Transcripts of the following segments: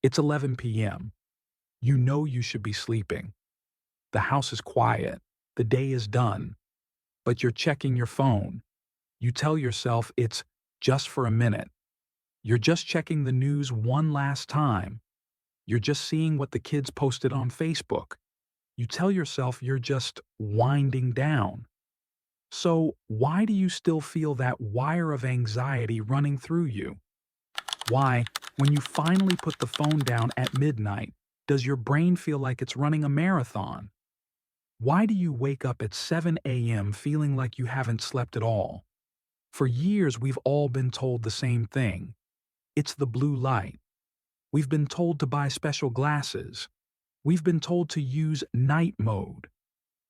It's 11 p.m. You know you should be sleeping. The house is quiet. The day is done. But you're checking your phone. You tell yourself it's just for a minute. You're just checking the news one last time. You're just seeing what the kids posted on Facebook. You tell yourself you're just winding down. So, why do you still feel that wire of anxiety running through you? Why, when you finally put the phone down at midnight, does your brain feel like it's running a marathon? Why do you wake up at 7 a.m. feeling like you haven't slept at all? For years, we've all been told the same thing. It's the blue light. We've been told to buy special glasses. We've been told to use night mode.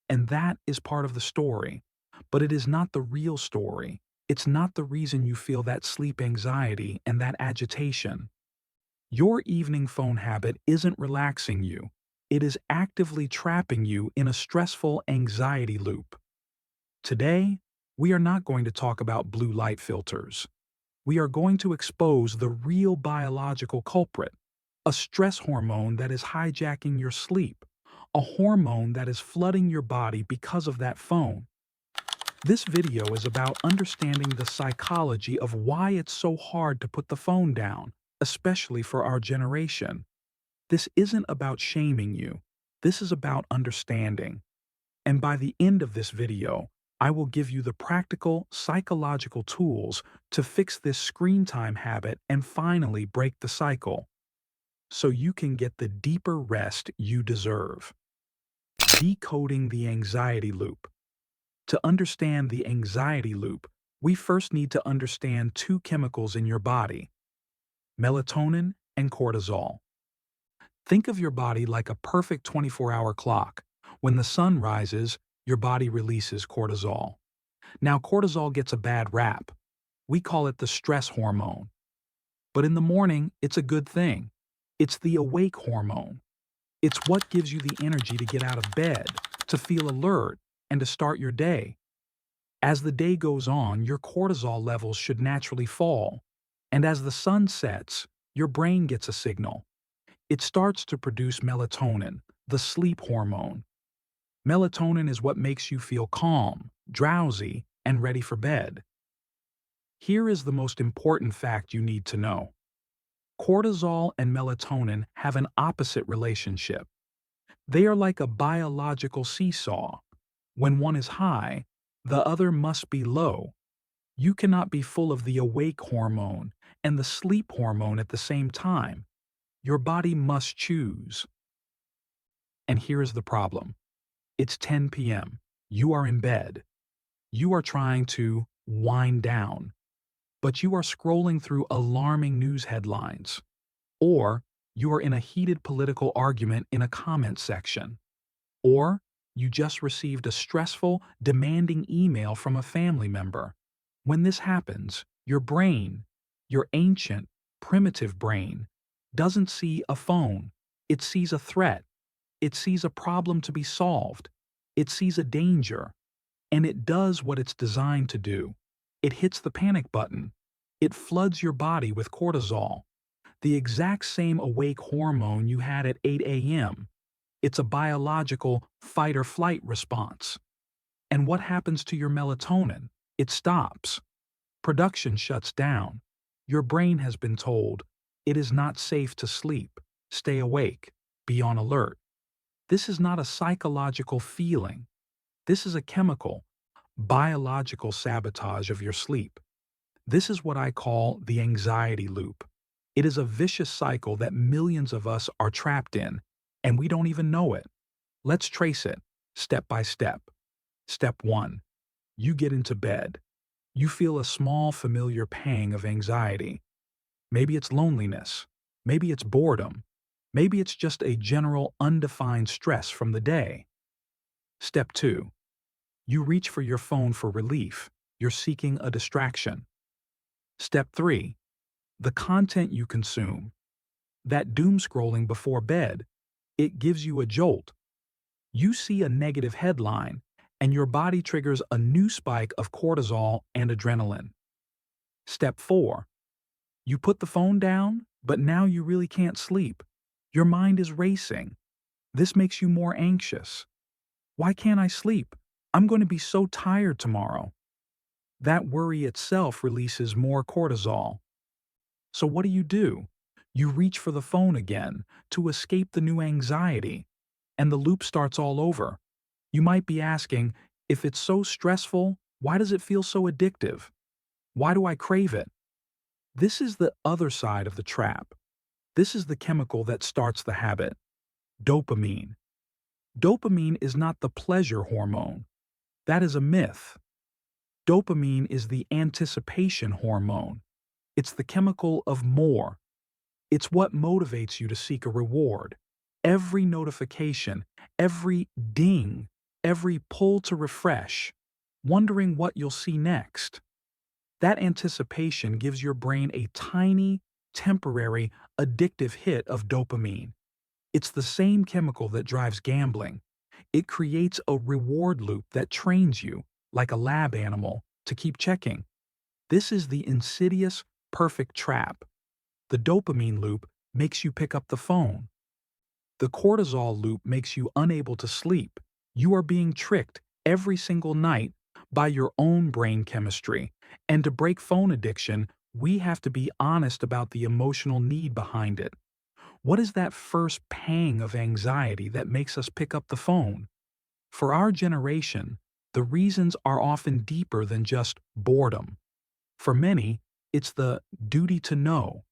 And that is part of the story. But it is not the real story. It's not the reason you feel that sleep anxiety and that agitation. Your evening phone habit isn't relaxing you. It is actively trapping you in a stressful anxiety loop. Today, we are not going to talk about blue light filters. We are going to expose the real biological culprit, a stress hormone that is hijacking your sleep, a hormone that is flooding your body because of that phone. This video is about understanding the psychology of why it's so hard to put the phone down, especially for our generation. This isn't about shaming you. This is about understanding. And by the end of this video, I will give you the practical, psychological tools to fix this screen time habit and finally break the cycle, so you can get the deeper rest you deserve. Decoding the anxiety loop. To understand the anxiety loop, we first need to understand two chemicals in your body: melatonin and cortisol. Think of your body like a perfect 24-hour clock. When the sun rises, your body releases cortisol. Now, cortisol gets a bad rap. We call it the stress hormone. But in the morning, it's a good thing. It's the awake hormone. It's what gives you the energy to get out of bed, to feel alert, and to start your day. As the day goes on, your cortisol levels should naturally fall. And as the sun sets, your brain gets a signal. It starts to produce melatonin, the sleep hormone. Melatonin is what makes you feel calm, drowsy, and ready for bed. Here is the most important fact you need to know. Cortisol and melatonin have an opposite relationship. They are like a biological seesaw. When one is high, the other must be low. You cannot be full of the awake hormone and the sleep hormone at the same time. Your body must choose. And here is the problem. It's 10 p.m. You are in bed. You are trying to wind down, but you are scrolling through alarming news headlines. Or you are in a heated political argument in a comment section. Or you just received a stressful, demanding email from a family member. When this happens, your brain, your ancient, primitive brain, doesn't see a phone. It sees a threat. It sees a problem to be solved. It sees a danger. And it does what it's designed to do. It hits the panic button. It floods your body with cortisol, the exact same awake hormone you had at 8 a.m. It's a biological fight-or-flight response. And what happens to your melatonin? It stops. Production shuts down. Your brain has been told, it is not safe to sleep. Stay awake. Be on alert. This is not a psychological feeling. This is a chemical, biological sabotage of your sleep. This is what I call the anxiety loop. It is a vicious cycle that millions of us are trapped in, and we don't even know it. Let's trace it, step by step. Step 1. You get into bed. You feel a small, familiar pang of anxiety. Maybe it's loneliness. Maybe it's boredom. Maybe it's just a general, undefined stress from the day. Step 2. You reach for your phone for relief. You're seeking a distraction. Step 3. The content you consume. That doom scrolling before bed. It gives you a jolt. You see a negative headline, and your body triggers a new spike of cortisol and adrenaline. Step 4. You put the phone down, But now you really can't sleep. Your mind is racing. This makes you more anxious. Why can't I sleep? I'm going to be so tired tomorrow. That worry itself releases more cortisol. So what do? You reach for the phone again to escape the new anxiety, and the loop starts all over. You might be asking, if it's so stressful, why does it feel so addictive? Why do I crave it? This is the other side of the trap. This is the chemical that starts the habit. Dopamine. Dopamine is not the pleasure hormone. That is a myth. Dopamine is the anticipation hormone. It's the chemical of more. It's what motivates you to seek a reward. Every notification, every ding, every pull to refresh, wondering what you'll see next. That anticipation gives your brain a tiny, temporary, addictive hit of dopamine. It's the same chemical that drives gambling. It creates a reward loop that trains you, like a lab animal, to keep checking. This is the insidious, perfect trap. The dopamine loop makes you pick up the phone. The cortisol loop makes you unable to sleep. You are being tricked every single night by your own brain chemistry. And to break phone addiction, we have to be honest about the emotional need behind it. What is that first pang of anxiety that makes us pick up the phone? For our generation, the reasons are often deeper than just boredom. For many, it's the duty to know.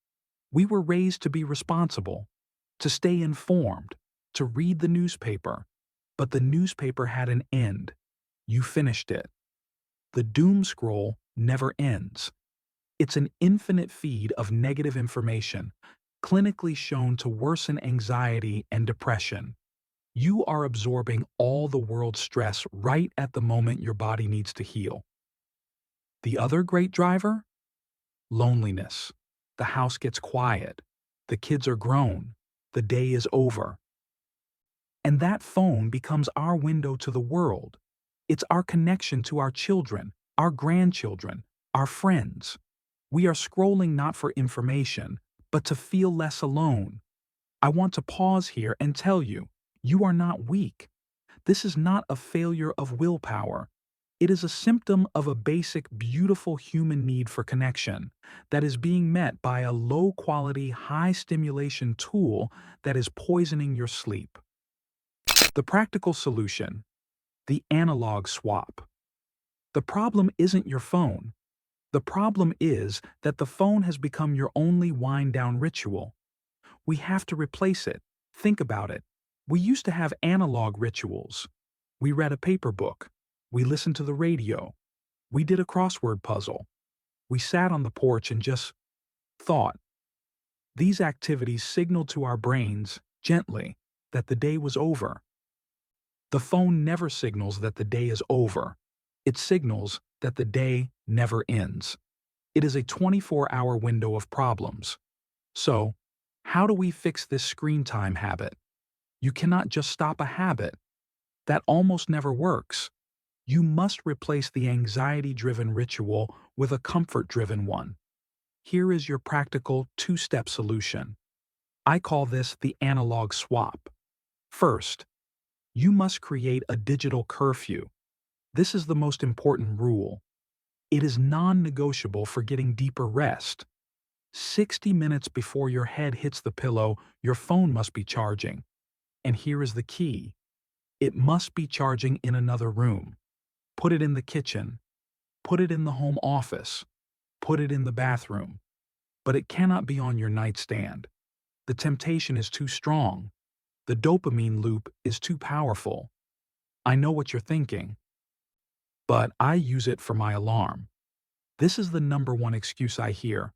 We were raised to be responsible, to stay informed, to read the newspaper. But the newspaper had an end. You finished it. The doom scroll never ends. It's an infinite feed of negative information, clinically shown to worsen anxiety and depression. You are absorbing all the world's stress right at the moment your body needs to heal. The other great driver? Loneliness. The house gets quiet. The kids are grown. The day is over. And that phone becomes our window to the world. It's our connection to our children, our grandchildren, our friends. We are scrolling not for information, but to feel less alone. I want to pause here and tell you, you are not weak. This is not a failure of willpower. It is a symptom of a basic, beautiful human need for connection that is being met by a low-quality, high-stimulation tool that is poisoning your sleep. The practical solution: the analog swap. The problem isn't your phone. The problem is that the phone has become your only wind-down ritual. We have to replace it. Think about it. We used to have analog rituals. We read a paper book. We listened to the radio. We did a crossword puzzle. We sat on the porch and just thought. These activities signaled to our brains, gently, that the day was over. The phone never signals that the day is over. It signals that the day never ends. It is a 24-hour window of problems. So, how do we fix this screen time habit? You cannot just stop a habit. That almost never works. You must replace the anxiety-driven ritual with a comfort-driven one. Here is your practical two-step solution. I call this the analog swap. First, you must create a digital curfew. This is the most important rule. It is non-negotiable for getting deeper rest. 60 minutes before your head hits the pillow, your phone must be charging. And here is the key. It must be charging in another room. Put it in the kitchen. Put it in the home office. Put it in the bathroom. But it cannot be on your nightstand. The temptation is too strong. The dopamine loop is too powerful. I know what you're thinking. But I use it for my alarm. This is the number one excuse I hear.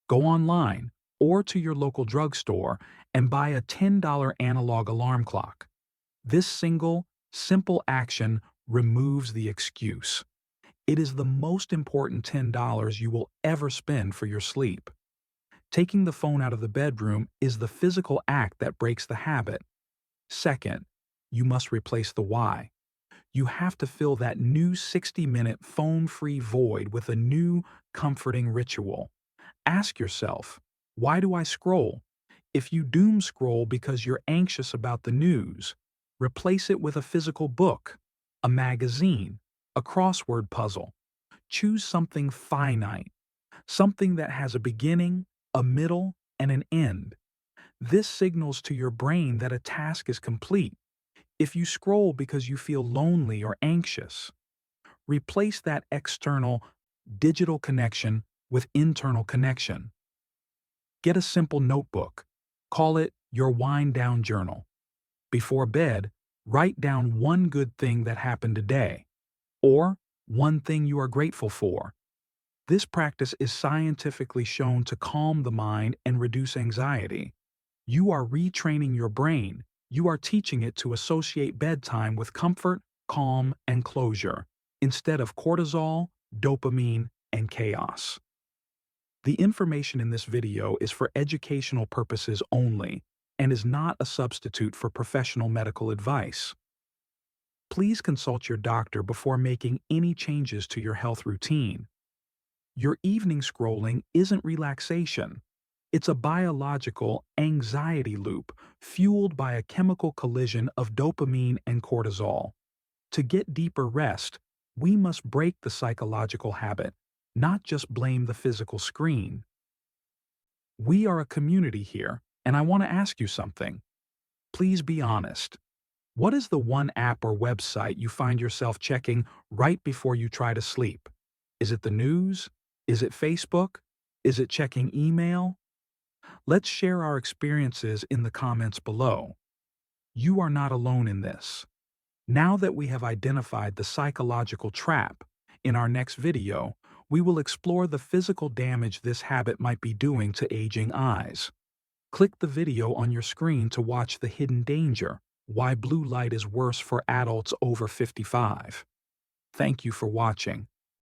Go online or to your local drugstore and buy a $10 analog alarm clock. This single, simple action removes the excuse. It is the most important $10 you will ever spend for your sleep. Taking the phone out of the bedroom is the physical act that breaks the habit. Second, you must replace the why. You have to fill that new 60-minute phone-free void with a new, comforting ritual. Ask yourself, Why do I scroll? If you doom scroll because you're anxious about the news, replace it with a physical book, a magazine, a crossword puzzle. Choose something finite, something that has a beginning, a middle, and an end. This signals to your brain that a task is complete. If you scroll because you feel lonely or anxious, replace that external, digital connection with internal connection. Get a simple notebook. Call it your wind down journal. Before bed, write down one good thing that happened today, or one thing you are grateful for. This practice is scientifically shown to calm the mind and reduce anxiety. You are retraining your brain. You are teaching it to associate bedtime with comfort, calm, and closure, instead of cortisol, dopamine, and chaos. The information in this video is for educational purposes only and is not a substitute for professional medical advice. Please consult your doctor before making any changes to your health routine. Your evening scrolling isn't relaxation. It's a biological anxiety loop fueled by a chemical collision of dopamine and cortisol. To get deeper rest, we must break the psychological habit, not just blame the physical screen. We are a community here, and I want to ask you something. Please be honest. What is the one app or website you find yourself checking right before you try to sleep? Is it the news? Is it Facebook? Is it checking email? Let's share our experiences in the comments below. You are not alone in this. Now that we have identified the psychological trap, in our next video, we will explore the physical damage this habit might be doing to aging eyes. Click the video on your screen to watch the hidden danger, why blue light is worse for adults over 55. Thank you for watching.